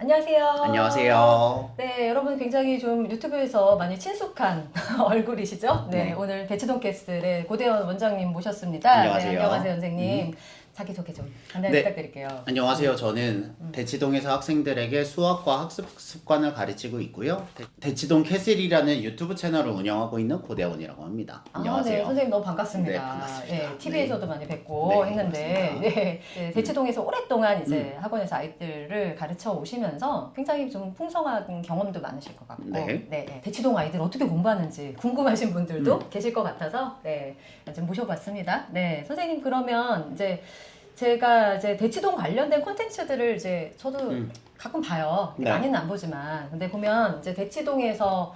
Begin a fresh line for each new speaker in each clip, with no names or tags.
안녕하세요.
안녕하세요.
네, 여러분 굉장히 좀 유튜브에서 많이 친숙한 얼굴이시죠? 네,
네.
오늘 대치동 캐슬의 고대원 원장님 모셨습니다.
안녕하세요.
네, 안녕하세요, 선생님. 자기소개 좀 간단히
네.
부탁드릴게요.
안녕하세요. 저는 대치동에서 학생들에게 수학과 학습 습관을 가르치고 있고요. 대치동 캐슬이라는 유튜브 채널을 운영하고 있는 고대원이라고 합니다. 안녕하세요.
네, 선생님 너무 반갑습니다.
네, 반갑습니다.
TV에서도
네.
많이 뵙고
네,
했는데,
반갑습니다.
네, 대치동에서 오랫동안 이제 학원에서 아이들을 가르쳐 오시면서 굉장히 좀 풍성한 경험도 많으실 것 같고,
네.
대치동 아이들 어떻게 공부하는지 궁금하신 분들도 계실 것 같아서, 좀 모셔봤습니다. 네, 선생님 그러면 이제 제가 이제 대치동 관련된 콘텐츠들을 이제 저도 가끔 봐요.
네.
많이는 안 보지만. 근데 보면 이제 대치동에서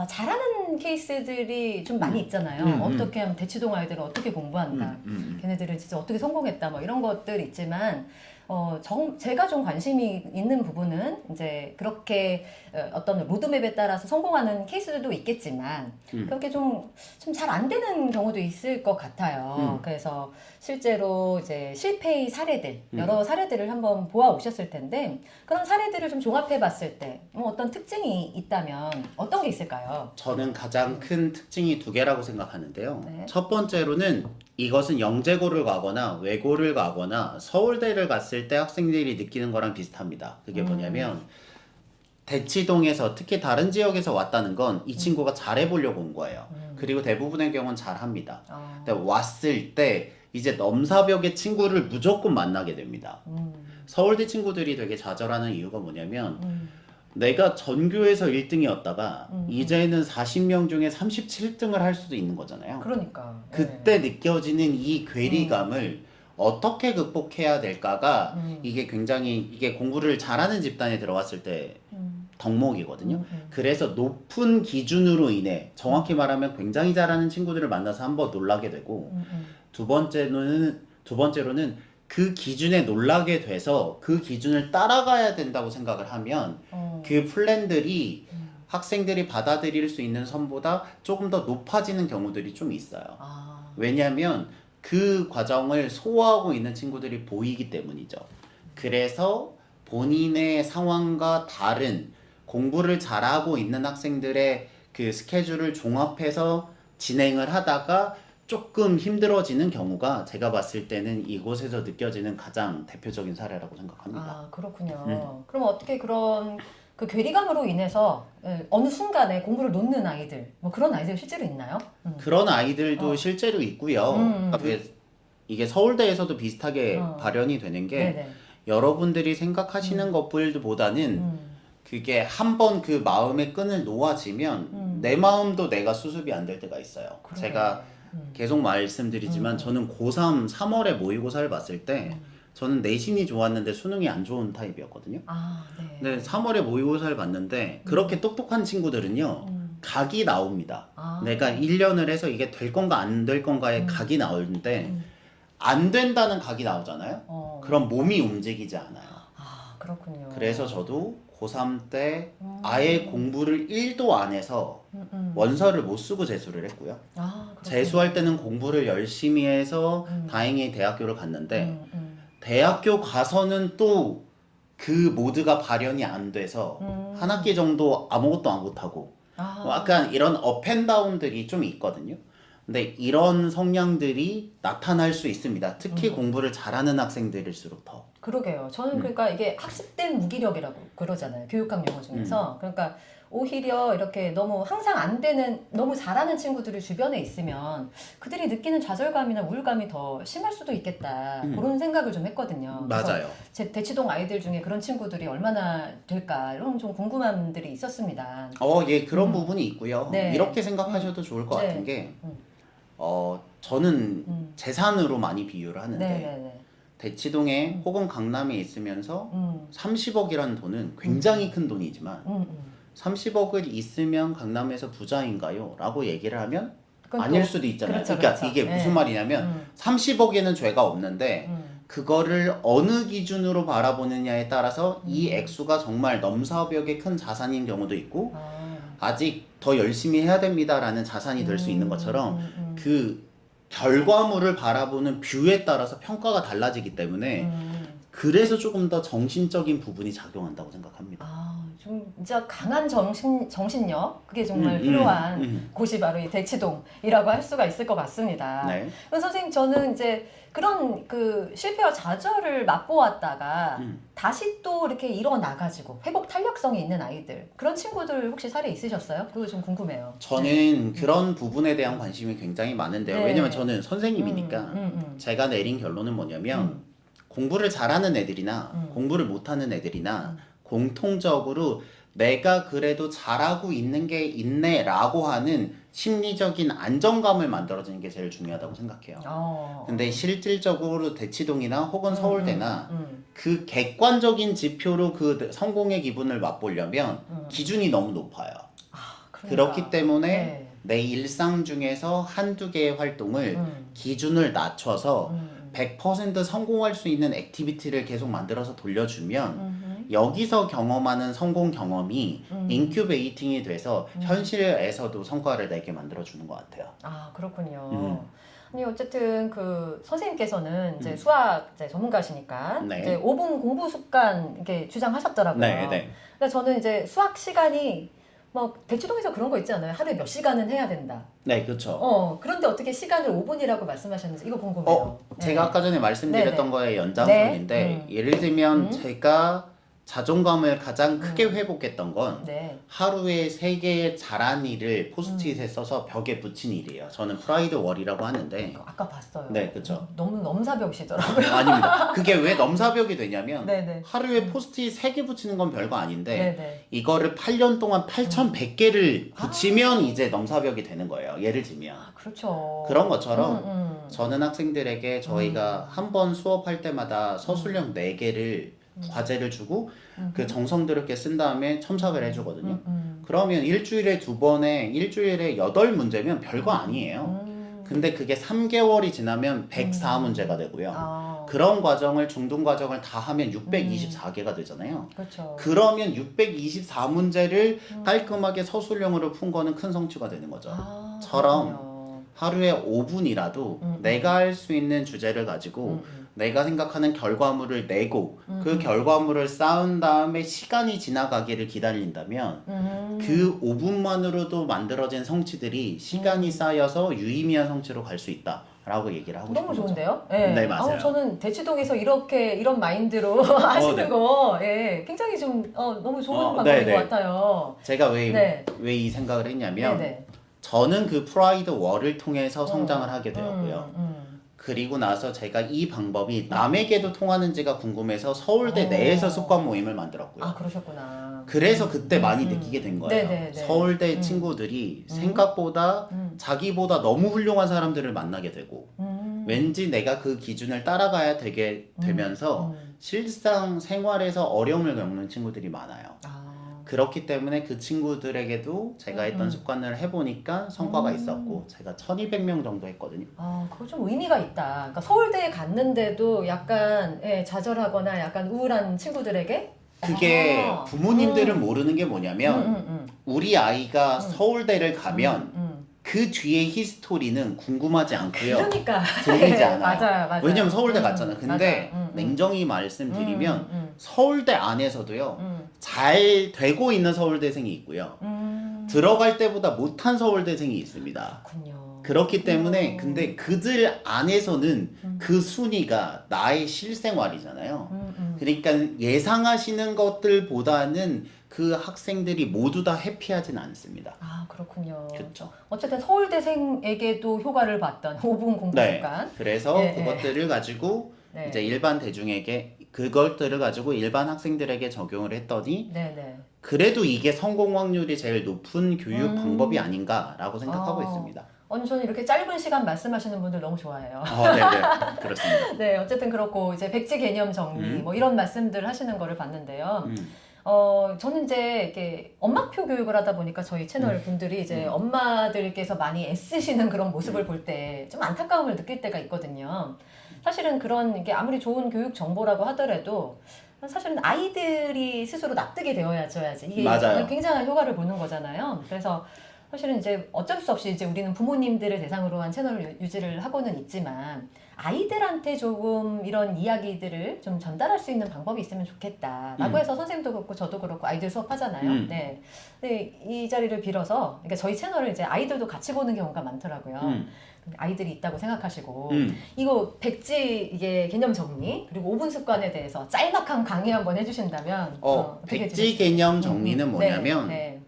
잘하는 케이스들이 좀 많이 있잖아요. 어떻게 하면 대치동 아이들은 어떻게 공부한다. 걔네들은 진짜 어떻게 성공했다. 뭐 이런 것들 있지만, 제가 좀 관심이 있는 부분은 이제 그렇게 어떤 로드맵에 따라서 성공하는 케이스들도 있겠지만, 그렇게 좀 잘 안 되는 경우도 있을 것 같아요. 그래서 실제로 이제 실패의 사례들, 여러 사례들을 한번 보아 오셨을 텐데, 그런 사례들을 좀 종합해 봤을 때, 어떤 특징이 있다면 어떤 게 있을까요?
저는 가장 큰 특징이 두 개라고 생각하는데요.
네.
첫 번째로는 이것은 영재고를 가거나 외고를 가거나 서울대를 갔을 때 학생들이 느끼는 거랑 비슷합니다. 그게 뭐냐면 대치동에서 특히 다른 지역에서 왔다는 건 이 친구가 잘해보려고 온 거예요. 그리고 대부분의 경우는 잘합니다. 근데 왔을 때 이제 넘사벽의 친구를 무조건 만나게 됩니다. 서울대 친구들이 되게 좌절하는 이유가 뭐냐면 내가 전교에서 1등이었다가 이제는 40명 중에 37등을 할 수도 있는 거잖아요.
그러니까.
그때 느껴지는 이 괴리감을 어떻게 극복해야 될까가 이게 굉장히 이게 공부를 잘하는 집단에 들어왔을 때 덕목이거든요. 그래서 높은 기준으로 인해 정확히 말하면 굉장히 잘하는 친구들을 만나서 한번 놀라게 되고 두 번째로는 그 기준에 놀라게 돼서 그 기준을 따라가야 된다고 생각을 하면 그 플랜들이 학생들이 받아들일 수 있는 선보다 조금 더 높아지는 경우들이 좀 있어요. 왜냐하면 그 과정을 소화하고 있는 친구들이 보이기 때문이죠. 그래서 본인의 상황과 다른 공부를 잘하고 있는 학생들의 그 스케줄을 종합해서 진행을 하다가 조금 힘들어지는 경우가 제가 봤을 때는 이곳에서 느껴지는 가장 대표적인 사례라고 생각합니다.
아, 그렇군요. 그럼 어떻게 그런 그 괴리감으로 인해서 어느 순간에 공부를 놓는 아이들, 뭐 그런 아이들 실제로 있나요?
그런 아이들도 실제로 있고요. 이게 서울대에서도 비슷하게 발현이 되는 게
네네.
여러분들이 생각하시는 것들보다는 그게 한번 그 마음의 끈을 놓아지면 내 마음도 내가 수습이 안 될 때가 있어요.
그러네.
제가 계속 말씀드리지만 저는 고3 3월에 모의고사를 봤을 때 저는 내신이 좋았는데 수능이 안 좋은 타입이었거든요.
네.
근데 3월에 모의고사를 봤는데 그렇게 똑똑한 친구들은요 각이 나옵니다. 내가 1년을 해서 이게 될 건가 안 될 건가의 각이 나오는데 안 된다는 각이 나오잖아요. 그럼 몸이 움직이지 않아요.
그렇군요.
그래서 저도 고3 때 아예 공부를 1도 안 해서 원서를 못 쓰고 재수를 했고요.
그렇군요.
재수할 때는 공부를 열심히 해서 다행히 대학교를 갔는데 대학교 가서는 또 그 모드가 발현이 안 돼서 한 학기 정도 아무것도 안 못하고 뭐 약간 이런 업앤다운들이 좀 있거든요. 근데 이런 성향들이 나타날 수 있습니다. 특히 공부를 잘하는 학생들일수록 더.
그러게요. 저는 그러니까 이게 학습된 무기력이라고 그러잖아요. 교육학 용어 중에서. 그러니까 오히려 이렇게 너무 항상 안 되는, 너무 잘하는 친구들이 주변에 있으면 그들이 느끼는 좌절감이나 우울감이 더 심할 수도 있겠다. 그런 생각을 좀 했거든요.
맞아요.
제 대치동 아이들 중에 그런 친구들이 얼마나 될까 이런 좀 궁금함들이 있었습니다.
예, 그런 부분이 있고요.
네.
이렇게 생각하셔도 좋을 것
네.
같은 게 저는 재산으로 많이 비유를 하는데
네네네.
대치동에 혹은 강남에 있으면서 30억이라는 돈은 굉장히 큰 돈이지만 30억을 있으면 강남에서 부자인가요? 라고 얘기를 하면 아닐 수도 있잖아요.
그렇죠,
그러니까
그렇죠.
이게 무슨 말이냐면 30억에는 죄가 없는데 그거를 어느 기준으로 바라보느냐에 따라서 이 액수가 정말 넘사벽의 큰 자산인 경우도 있고 아직 더 열심히 해야 됩니다라는 자산이 될 수 있는 것처럼 그 결과물을 바라보는 뷰에 따라서 평가가 달라지기 때문에 그래서 조금 더 정신적인 부분이 작용한다고 생각합니다.
좀 진짜 강한 정신력 그게 정말 필요한 곳이 바로 이 대치동이라고 할 수가 있을 것 같습니다.
네.
그래서 선생님 저는 이제 그런 그 실패와 좌절을 맛보았다가 다시 또 이렇게 일어나가지고 회복 탄력성이 있는 아이들 그런 친구들 혹시 사례 있으셨어요? 그거 좀 궁금해요.
저는 그런 부분에 대한 관심이 굉장히 많은데요.
네.
왜냐면 저는 선생님이니까 제가 내린 결론은 뭐냐면 공부를 잘하는 애들이나 공부를 못하는 애들이나 공통적으로 내가 그래도 잘하고 있는 게 있네 라고 하는 심리적인 안정감을 만들어주는 게 제일 중요하다고 생각해요. 근데 실질적으로 대치동이나 혹은 서울대나 그 객관적인 지표로 그 성공의 기분을 맛보려면 기준이 너무 높아요.
그러니까.
그렇기 때문에
네.
내 일상 중에서 한두 개의 활동을 기준을 낮춰서 100% 성공할 수 있는 액티비티를 계속 만들어서 돌려주면 여기서 경험하는 성공 경험이 인큐베이팅이 돼서 현실에서도 성과를 내게 만들어주는 것 같아요.
그렇군요. 아니 어쨌든 그 선생님께서는 이제 수학 이제 전문가시니까
네.
이제 5분 공부 습관 이렇게 주장하셨더라고요.
네.
그러니까 저는 이제 수학 시간이 뭐 대치동에서 그런 거 있잖아요. 하루에 몇 시간은 해야 된다.
네, 그렇죠.
그런데 어떻게 시간을 5분이라고 말씀하셨는지 이거 궁금해요.
제가 아까 전에 말씀드렸던
네네.
거에 연장선인데 예를 들면 제가 자존감을 가장 크게 회복했던 건
네.
하루에 3개의 잘한 일을 포스트잇에 써서 벽에 붙인 일이에요. 저는 프라이드 월이라고 하는데
아까 봤어요.
네, 그쵸.
너무 넘사벽이시더라고요.
아닙니다. 그게 왜 넘사벽이 되냐면
네네.
하루에 포스트잇 3개 붙이는 건 별거 아닌데
네네.
이거를 8년 동안 8,100개를 붙이면 이제 넘사벽이 되는 거예요. 예를 들면.
그렇죠.
그런 것처럼 저는 학생들에게 저희가 한 번 수업할 때마다 서술형 4개를 과제를 주고 그 정성스럽게 쓴 다음에 첨삭을 해주거든요. 그러면 일주일에 2번에 일주일에 8문제면 별거 아니에요. 근데 그게 3개월이 지나면 104문제가 되고요. 그런 과정을 중등 과정을 다 하면 624개가 되잖아요.
그렇죠.
그러면 624문제를 깔끔하게 서술형으로 푼 거는 큰 성취가 되는 거죠. 처럼 하루에 5분이라도 내가 할 수 있는 주제를 가지고 내가 생각하는 결과물을 내고 그 결과물을 쌓은 다음에 시간이 지나가기를 기다린다면 그 5분만으로도 만들어진 성취들이 시간이 쌓여서 유의미한 성취로 갈 수 있다 라고 얘기를 하고
너무
싶은
좋은데요?
거죠. 네, 맞아요.
저는 대치동에서 이런 마인드로 하시는
네.
거 굉장히 좀 너무 좋은 방법인 것 같아요.
제가
네.
왜 이 생각을 했냐면
네네.
저는 그 프라이드 월을 통해서 성장을 하게 되었고요. 그리고 나서 제가 이 방법이 남에게도 통하는지가 궁금해서 서울대 내에서 습관 모임을 만들었고요.
그러셨구나.
그래서 그때 많이 느끼게 된 거예요.
네네네.
서울대 친구들이 생각보다 자기보다 너무 훌륭한 사람들을 만나게 되고 왠지 내가 그 기준을 따라가야 되게 되면서 실상 생활에서 어려움을 겪는 친구들이 많아요. 그렇기 때문에 그 친구들에게도 제가 했던 습관을 해보니까 성과가 있었고 제가 1200명 정도 했거든요.
그거 좀 의미가 있다. 그러니까 서울대에 갔는데도 약간 좌절하거나 약간 우울한 친구들에게
그게 부모님들은 모르는 게 뭐냐면 우리 아이가 서울대를 가면 그 뒤에 히스토리는 궁금하지 않고요.
그러니까
들리지 않아요.
맞아요.
왜냐면 서울대 갔잖아요. 근데 냉정히 말씀드리면 서울대 안에서도요. 잘 되고 있는 서울대생이 있고요. 들어갈 때보다 못한 서울대생이 있습니다.
그렇군요.
그렇기 때문에 근데 그들 안에서는 그 순위가 나의 실생활이잖아요. 그러니까 예상하시는 것들보다는 그 학생들이 모두 다 해피하진 않습니다.
그렇군요.
그렇죠.
어쨌든 서울대생에게도 효과를 봤던 5분 공부 습관.
그래서 그것들을 가지고 이제 일반 대중에게 그것들을 가지고 일반 학생들에게 적용을 했더니 그래도 이게 성공 확률이 제일 높은 교육 방법이 아닌가라고 생각하고 있습니다.
저는 이렇게 짧은 시간 말씀하시는 분들 너무 좋아해요.
네네. 그렇습니다.
네, 어쨌든 그렇고 이제 백지 개념 정리 뭐 이런 말씀들 하시는 거를 봤는데요. 저는 이제 이렇게 엄마표 교육을 하다 보니까 저희 채널 분들이 이제 엄마들께서 많이 애쓰시는 그런 모습을 볼 때 좀 안타까움을 느낄 때가 있거든요. 사실은 그런 게 아무리 좋은 교육 정보라고 하더라도 사실은 아이들이 스스로 납득이 되어야지 이게
맞아요.
굉장한 효과를 보는 거잖아요. 그래서 사실은 이제 어쩔 수 없이 이제 우리는 부모님들을 대상으로 한 채널을 유지를 하고는 있지만 아이들한테 조금 이런 이야기들을 좀 전달할 수 있는 방법이 있으면 좋겠다라고 해서 선생님도 그렇고 저도 그렇고 아이들 수업하잖아요. 네. 근데 이 자리를 빌어서 그러니까 저희 채널을 이제 아이들도 같이 보는 경우가 많더라고요. 아이들이 있다고 생각하시고 이거 백지 이게 개념 정리 그리고 5분 습관에 대해서 짤막한 강의 한번 해주신다면 어떻게
백지
해주실까요?
개념 정리는 뭐냐면
네.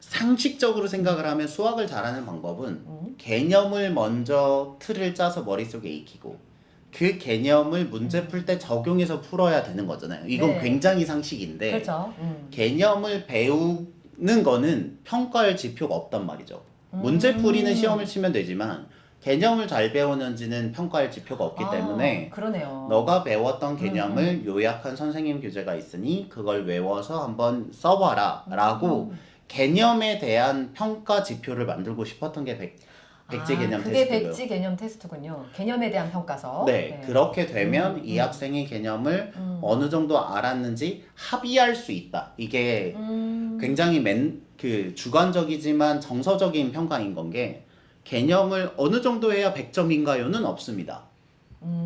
상식적으로 생각을 하면 수학을 잘하는 방법은 개념을 먼저 틀을 짜서 머릿속에 익히고 그 개념을 문제 풀 때 적용해서 풀어야 되는 거잖아요. 이건
네.
굉장히 상식인데
그렇죠.
개념을 배우는 거는 평가할 지표가 없단 말이죠. 문제 풀이는 시험을 치면 되지만 개념을 잘 배우는지는 평가할 지표가 없기 때문에
그러네요.
너가 배웠던 개념을 요약한 선생님 교재가 있으니 그걸 외워서 한번 써봐라 라고 개념에 대한 평가 지표를 만들고 싶었던 게 백지 개념
그게
테스트고요.
백지 개념 테스트군요. 개념에 대한 평가서.
네, 그렇게 되면 이 학생이 개념을 어느 정도 알았는지 합의할 수 있다. 이게 굉장히 주관적이지만 정서적인 평가인 건 게 개념을 어느 정도 해야 100점인가요는 없습니다.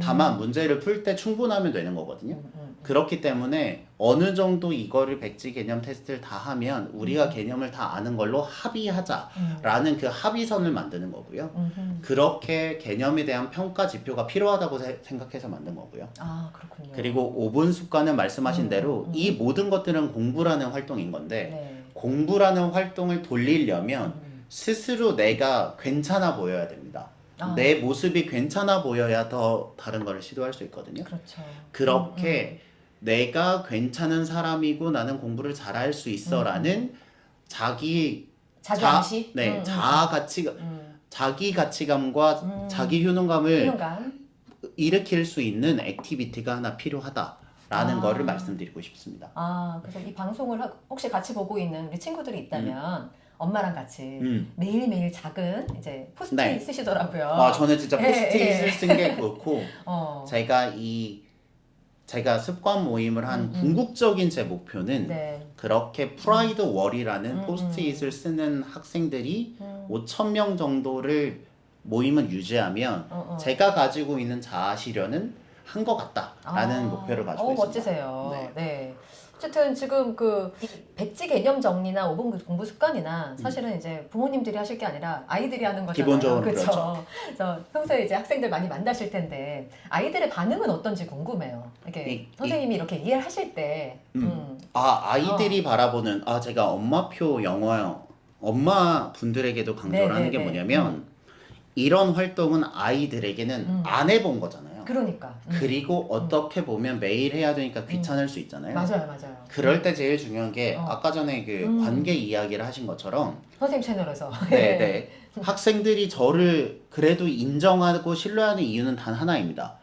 다만 문제를 풀 때 충분하면 되는 거거든요. 그렇기 때문에 어느 정도 이거를 백지 개념 테스트를 다 하면 우리가 개념을 다 아는 걸로 합의하자라는 그 합의선을 만드는 거고요. 그렇게 개념에 대한 평가 지표가 필요하다고 생각해서 만든 거고요.
아, 그렇군요.
그리고 5분 습관은 말씀하신 대로 이 모든 것들은 공부라는 활동인 건데
네.
공부라는 활동을 돌리려면 스스로 내가 괜찮아 보여야 됩니다. 내 모습이 괜찮아 보여야 더 다른 걸 시도할 수 있거든요.
그렇죠.
그렇게 내가 괜찮은 사람이고 나는 공부를 잘할 수 있어라는 자기
자기
네, 자기 가치감과 자기 효능감을
효능감.
일으킬 수 있는 액티비티가 하나 필요하다라는 거를 말씀드리고 싶습니다.
그래서 이 방송을 혹시 같이 보고 있는 우리 친구들이 있다면 엄마랑 같이 매일매일 작은 이제 포스트잇
네.
쓰시더라고요.
저는 진짜 포스트잇을 쓴 게 그렇고 제가 습관 모임을 한 궁극적인 제 목표는
네.
그렇게 프라이드 월이라는 포스트잇을 쓰는 학생들이 5,000명 정도를 모임을 유지하면 제가 가지고 있는 자아 실현은 한 것 같다라는 목표를 가지고 있습니다.
멋지세요. 네. 어쨌든 지금 이 백지 개념 정리나 5분 공부 습관이나 사실은 이제 부모님들이 하실 게 아니라 아이들이 하는 거잖아요.
기본적으로
그렇죠. 그래서 평소에 이제 학생들 많이 만나실 텐데 아이들의 반응은 어떤지 궁금해요. 이렇게 선생님이 이렇게 이해를 하실 때.
아이들이 바라보는 제가 엄마표 영어요. 엄마 분들에게도 강조를 하는 게 뭐냐면 이런 활동은 아이들에게는 안 해본 거잖아요.
그러니까.
그리고 어떻게 보면 매일 해야 되니까 귀찮을 수 있잖아요.
맞아요.
그럴 때 제일 중요한 게 아까 전에 그 관계 이야기를 하신 것처럼
선생님 채널에서
네. 학생들이 저를 그래도 인정하고 신뢰하는 이유는 단 하나입니다.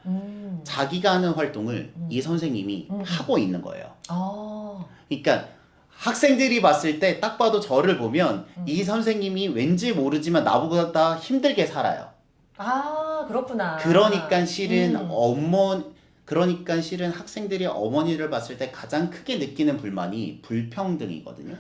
자기가 하는 활동을 이 선생님이 하고 있는 거예요. 그러니까 학생들이 봤을 때 딱 봐도 저를 보면 이 선생님이 왠지 모르지만 나보다 힘들게 살아요.
그렇구나.
그러니까 실은 학생들이 어머니를 봤을 때 가장 크게 느끼는 불만이 불평등이거든요.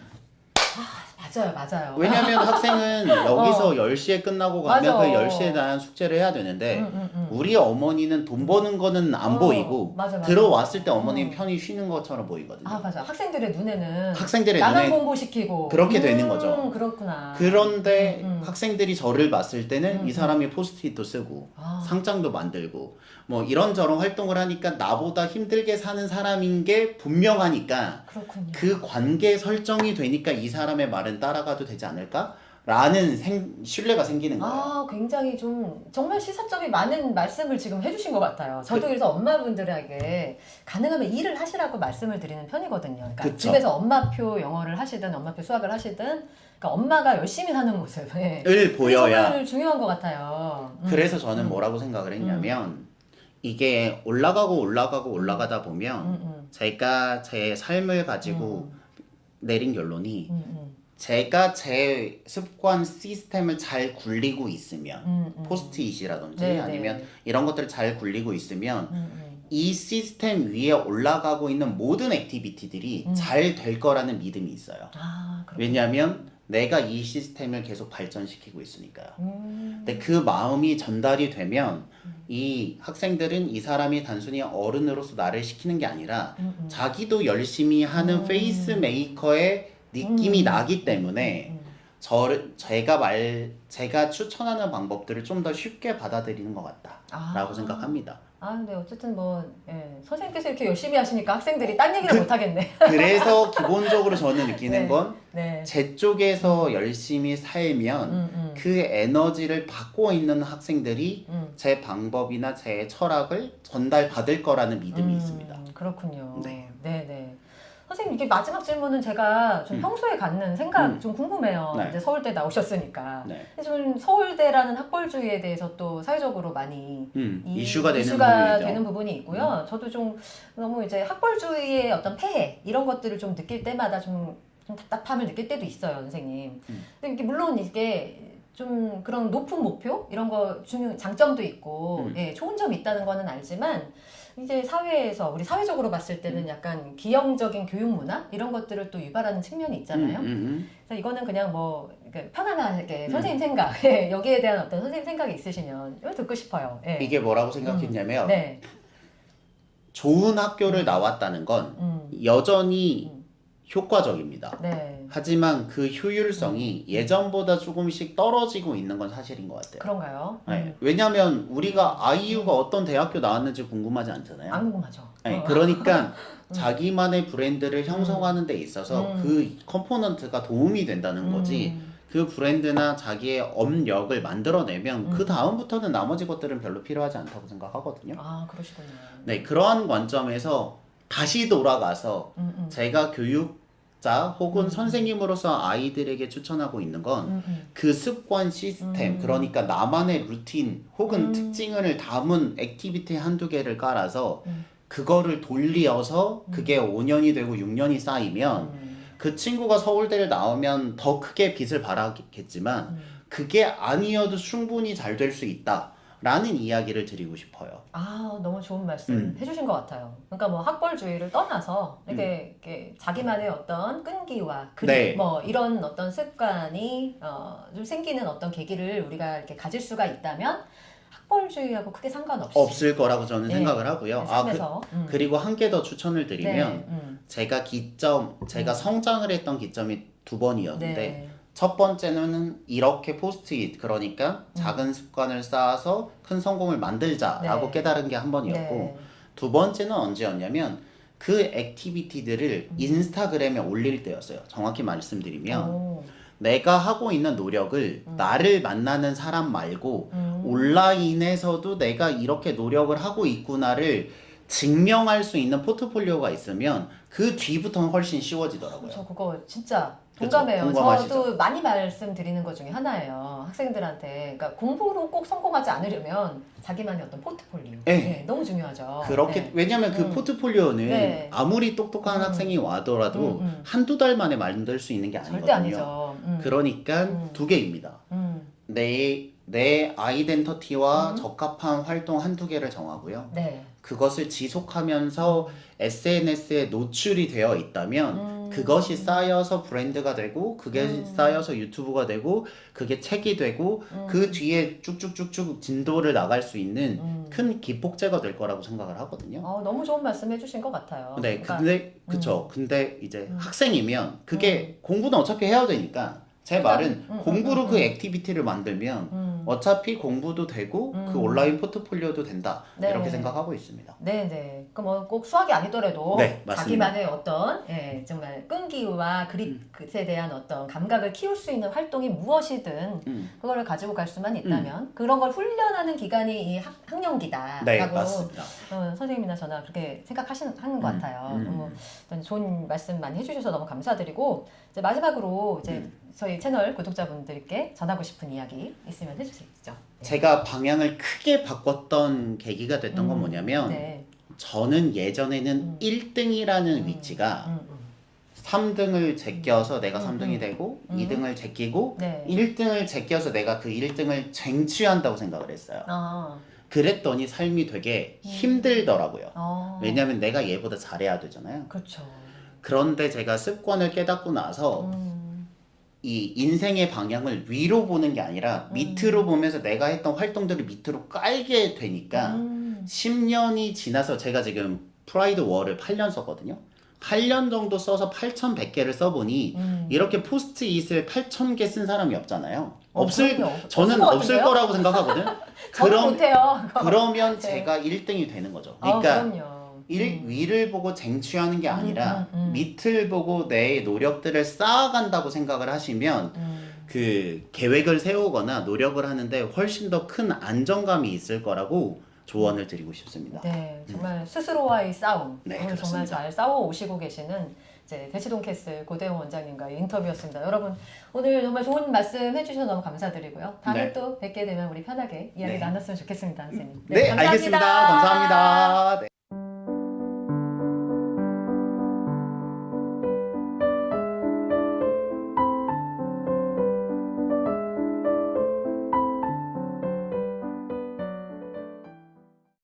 맞아요.
왜냐면 학생은 여기서 10시에 끝나고 가면 그 10시에 대한 숙제를 해야 되는데 우리 어머니는 돈 버는 거는 안 보이고 들어왔을 때 어머니는 편히 쉬는 것처럼 보이거든요.
맞아. 학생들의 눈에는
학생들의
나만
눈에
공부시키고
그렇게 되는 거죠.
그렇구나.
그런데 학생들이 저를 봤을 때는 이 사람이 포스트잇도 쓰고 상장도 만들고 뭐 이런저런 활동을 하니까 나보다 힘들게 사는 사람인 게 분명하니까
그렇군요.
그 관계 설정이 되니까 이 사람의 말은 따라가도 되지 않을까? 라는 신뢰가 생기는 거예요.
굉장히 정말 시사점이 많은 말씀을 지금 해주신 것 같아요. 저도 그래서 엄마분들에게 가능하면 일을 하시라고 말씀을 드리는 편이거든요. 그러니까
그쵸.
집에서 엄마표 영어를 하시든 엄마표 수학을 하시든 그러니까 엄마가 열심히 하는 모습을
보여야.
정말 중요한 것 같아요.
그래서 저는 뭐라고 생각을 했냐면 이게 올라가다 보면 제가 제 삶을 가지고 내린 결론이 제가 제 습관 시스템을 잘 굴리고 있으면 포스트잇이라든지 아니면 이런 것들을 잘 굴리고 있으면 이 시스템 위에 올라가고 있는 모든 액티비티들이 잘 될 거라는 믿음이 있어요.
아,
왜냐하면 내가 이 시스템을 계속 발전시키고 있으니까요. 근데 그 마음이 전달이 되면 이 학생들은 이 사람이 단순히 어른으로서 나를 시키는 게 아니라 자기도 열심히 하는 페이스 메이커의 느낌이 나기 때문에 제가 추천하는 방법들을 좀 더 쉽게 받아들이는 것 같다라고 생각합니다.
아, 근데 어쨌든 뭐 선생님께서 이렇게 열심히 하시니까 학생들이 딴 얘기를 못 하겠네.
그래서 기본적으로 저는 느끼는
네.
건
네.
제 쪽에서 열심히 살면 그 에너지를 받고 있는 학생들이 제 방법이나 제 철학을 전달받을 거라는 믿음이 있습니다.
그렇군요.
네.
네. 선생님, 이게 마지막 질문은 제가 좀 평소에 갖는 생각 좀 궁금해요.
네.
이제 서울대 나오셨으니까.
네.
좀 서울대라는 학벌주의에 대해서 또 사회적으로 많이
이슈가 되는
부분이 있고요. 저도 좀 너무 이제 학벌주의의 어떤 폐해 이런 것들을 좀 느낄 때마다 좀 답답함을 느낄 때도 있어요, 선생님. 근데 이게 물론 이게 좀 그런 높은 목표 이런 거 장점도 있고 좋은 점이 있다는 거는 알지만 이제 사회에서 우리 사회적으로 봤을 때는 약간 기형적인 교육 문화 이런 것들을 또 유발하는 측면이 있잖아요. 그래서 이거는 그냥 뭐 편안하게 선생님 생각 여기에 대한 어떤 선생님 생각이 있으시면 이거 듣고 싶어요.
이게 뭐라고 생각했냐면
네.
좋은 학교를 나왔다는 건 여전히 효과적입니다.
네.
하지만 그 효율성이 예전보다 조금씩 떨어지고 있는 건 사실인 것 같아요.
그런가요?
네. 왜냐하면 우리가 아이유가 어떤 대학교 나왔는지 궁금하지 않잖아요.
안 궁금하죠.
네. 그러니까 자기만의 브랜드를 형성하는 데 있어서 그 컴포넌트가 도움이 된다는 거지. 그 브랜드나 자기의 업력을 만들어내면 그 다음부터는 나머지 것들은 별로 필요하지 않다고 생각하거든요.
아, 그러시군요.
네, 그러한 관점에서 다시 돌아가서 제가 교육자 혹은 선생님으로서 아이들에게 추천하고 있는 건 그 습관 시스템, 그러니까 나만의 루틴 혹은 특징을 담은 액티비티 한두 개를 깔아서 그거를 돌려서 그게 5년이 되고 6년이 쌓이면 그 친구가 서울대를 나오면 더 크게 빛을 발하겠지만 그게 아니어도 충분히 잘 될 수 있다 라는 이야기를 드리고 싶어요.
아, 너무 좋은 말씀 해주신 것 같아요. 그러니까 뭐 학벌주의를 떠나서 이렇게 자기만의 어떤 끈기와 그림
네.
뭐 이런 어떤 습관이 좀 생기는 어떤 계기를 우리가 이렇게 가질 수가 있다면 학벌주의하고 크게 상관없이
없을 거라고 저는
네.
생각을 하고요.
삶에서
그리고 한 개 더 추천을 드리면 제가 성장을 했던 기점이 두 번이었는데
네.
첫 번째는 이렇게 포스트잇, 그러니까 작은 습관을 쌓아서 큰 성공을 만들자라고
네.
깨달은 게 한 번이었고
네.
두 번째는 언제였냐면 그 액티비티들을 인스타그램에 올릴 때였어요. 정확히 말씀드리면
오.
내가 하고 있는 노력을 나를 만나는 사람 말고 온라인에서도 내가 이렇게 노력을 하고 있구나를 증명할 수 있는 포트폴리오가 있으면 그 뒤부터는 훨씬 쉬워지더라고요.
저 그거 진짜
그쵸?
공감해요.
공감하시죠?
저도 많이 말씀드리는 것 중에 하나예요. 학생들한테. 그러니까 공부로 꼭 성공하지 않으려면 자기만의 어떤 포트폴리오.
네.
네, 너무 중요하죠.
그렇게
네.
왜냐면 그 포트폴리오는
네.
아무리 똑똑한 학생이 와더라도 한두 달 만에 만들 수 있는 게 아니거든요.
절대 아니죠.
그러니까 두 개입니다. 내 아이덴티티와 적합한 활동 한두 개를 정하고요.
네.
그것을 지속하면서 SNS에 노출이 되어 있다면 그것이 쌓여서 브랜드가 되고 그게 쌓여서 유튜브가 되고 그게 책이 되고 그 뒤에 쭉쭉쭉쭉 진도를 나갈 수 있는 큰 기폭제가 될 거라고 생각을 하거든요.
너무 좋은 말씀 해주신 것 같아요.
네,
그러니까,
근데 그쵸. 근데 이제 학생이면 그게 공부는 어차피 해야 되니까 제 말은 공부로 그 액티비티를 만들면 어차피 공부도 되고 그 온라인 포트폴리오도 된다.
네.
이렇게 생각하고 있습니다.
네네. 그 뭐 꼭 수학이 아니더라도
네, 맞습니다.
자기만의 어떤 정말 끈기와 그릇에 대한 어떤 감각을 키울 수 있는 활동이 무엇이든 그거를 가지고 갈 수만 있다면 그런 걸 훈련하는 기간이 이 학년기다라고
네, 맞습니다.
선생님이나 저나 그렇게 하는 것 같아요. 너무 좋은 말씀 많이 해주셔서 너무 감사드리고 이제 마지막으로 이제 저희 채널 구독자분들께 전하고 싶은 이야기 있으면 해주시죠. 네.
제가 방향을 크게 바꿨던 계기가 됐던 건 뭐냐면
네.
저는 예전에는 1등이라는 위치가 3등을 제껴서 내가 3등이 되고 2등을 제끼고
네.
1등을 제껴서 내가 그 1등을 쟁취한다고 생각을 했어요. 그랬더니 삶이 되게 힘들더라고요. 왜냐면 내가 얘보다 잘해야 되잖아요.
그렇죠.
그런데 제가 습관을 깨닫고 나서 이 인생의 방향을 위로 보는 게 아니라 밑으로 보면서 내가 했던 활동들을 밑으로 깔게 되니까 10년이 지나서 제가 지금 프라이드 월을 8년 썼거든요. 8년 정도 써서 8,100개를 써보니 이렇게 포스트잇을 8,000개 쓴 사람이 없잖아요. 저는 없을 거라고 생각하거든.
저는 못해요.
그러면
네.
제가 1등이 되는 거죠. 그러니까
그럼요.
위를 보고 쟁취하는 게 아니라 밑을 보고 내 노력들을 쌓아간다고 생각을 하시면 그 계획을 세우거나 노력을 하는데 훨씬 더 큰 안정감이 있을 거라고 조언을 드리고 싶습니다.
네, 정말 스스로와의 싸움.
네,
오늘 정말
그렇습니다.
잘 싸워 오시고 계시는 이제 대치동 캐슬 고대영 원장님과의 인터뷰였습니다. 여러분 오늘 정말 좋은 말씀 해주셔서 너무 감사드리고요. 다음에
네.
또 뵙게 되면 우리 편하게 이야기
네.
나눴으면 좋겠습니다, 선생님.
네, 알겠습니다. 감사합니다.